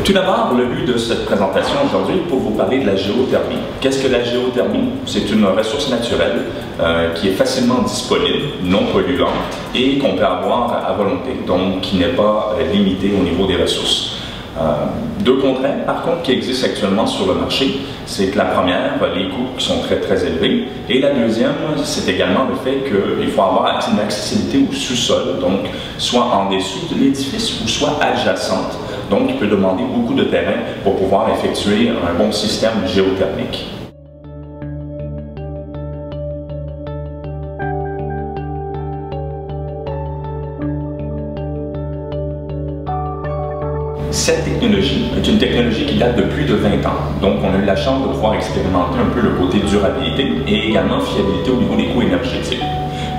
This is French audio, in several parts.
Tout d'abord, le but de cette présentation aujourd'hui est pour vous parler de la géothermie. Qu'est-ce que la géothermie? C'est une ressource naturelle qui est facilement disponible, non polluante et qu'on peut avoir à volonté, donc qui n'est pas limitée au niveau des ressources. Deux contraintes, par contre, qui existent actuellement sur le marché, c'est que la première, les coûts qui sont très élevés, et la deuxième, c'est également le fait qu'il faut avoir une accessibilité au sous-sol, donc soit en dessous de l'édifice ou soit adjacente. Donc, il peut demander beaucoup de terrain pour pouvoir effectuer un bon système géothermique. Cette technologie est une technologie qui date de plus de 20 ans. Donc, on a eu la chance de pouvoir expérimenter un peu le côté durabilité et également fiabilité au niveau des coûts énergétiques.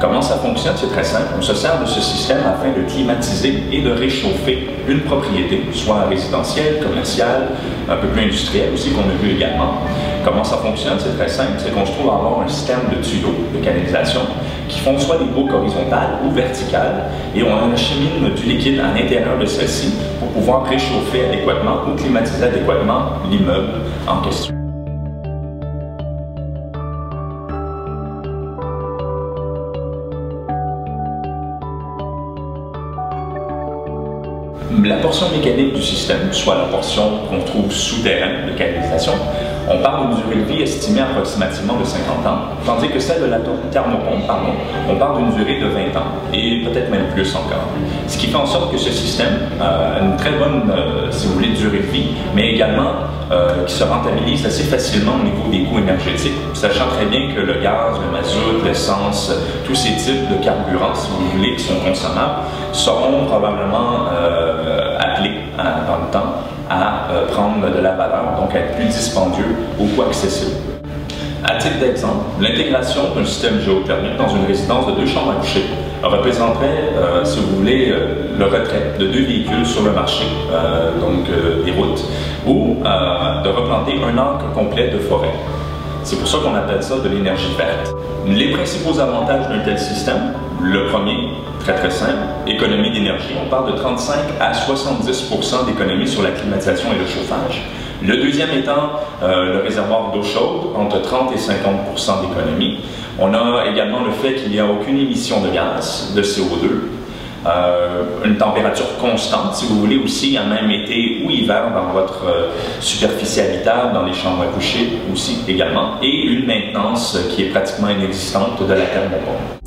Comment ça fonctionne? C'est très simple. On se sert de ce système afin de climatiser et de réchauffer une propriété, soit résidentielle, commerciale, un peu plus industrielle aussi qu'on a vu également. Comment ça fonctionne? C'est très simple. C'est qu'on se trouve à avoir un système de tuyaux de canalisation qui font soit des boucles horizontales ou verticales et on achemine du liquide à l'intérieur de celle-ci pour pouvoir réchauffer adéquatement ou climatiser adéquatement l'immeuble en question. La portion mécanique du système, soit la portion qu'on trouve souterraine de canalisation, on parle d'une durée de vie estimée approximativement de 50 ans, tandis que celle de la thermopompe, on parle d'une durée de 20 ans, et peut-être même plus encore. Ce qui fait en sorte que ce système a une très bonne, si vous voulez, durée de vie, mais également qui se rentabilise assez facilement au niveau des coûts énergétiques, sachant très bien que le gaz, le mazout, l'essence, tous ces types de carburants, si vous voulez, qui sont consommables, seront probablement appelés dans le temps à prendre de la valeur, donc à être plus dispendieux au coût accessible. À titre d'exemple, l'intégration d'un système géothermique dans une résidence de 2 chambres à coucher représenterait, si vous voulez, le retrait de 2 véhicules sur le marché, donc des routes, ou de replanter un arc complet de forêt. C'est pour ça qu'on appelle ça de l'énergie verte. Les principaux avantages d'un tel système, le premier, très simple, économie d'énergie. On parle de 35 à 70% d'économie sur la climatisation et le chauffage. Le deuxième étant le réservoir d'eau chaude, entre 30 et 50% d'économie. On a également le fait qu'il n'y a aucune émission de gaz, de CO2. Une température constante, si vous voulez, aussi, en même été ou hiver dans votre superficie habitable, dans les chambres à coucher aussi également, et une maintenance qui est pratiquement inexistante de la thermopompe.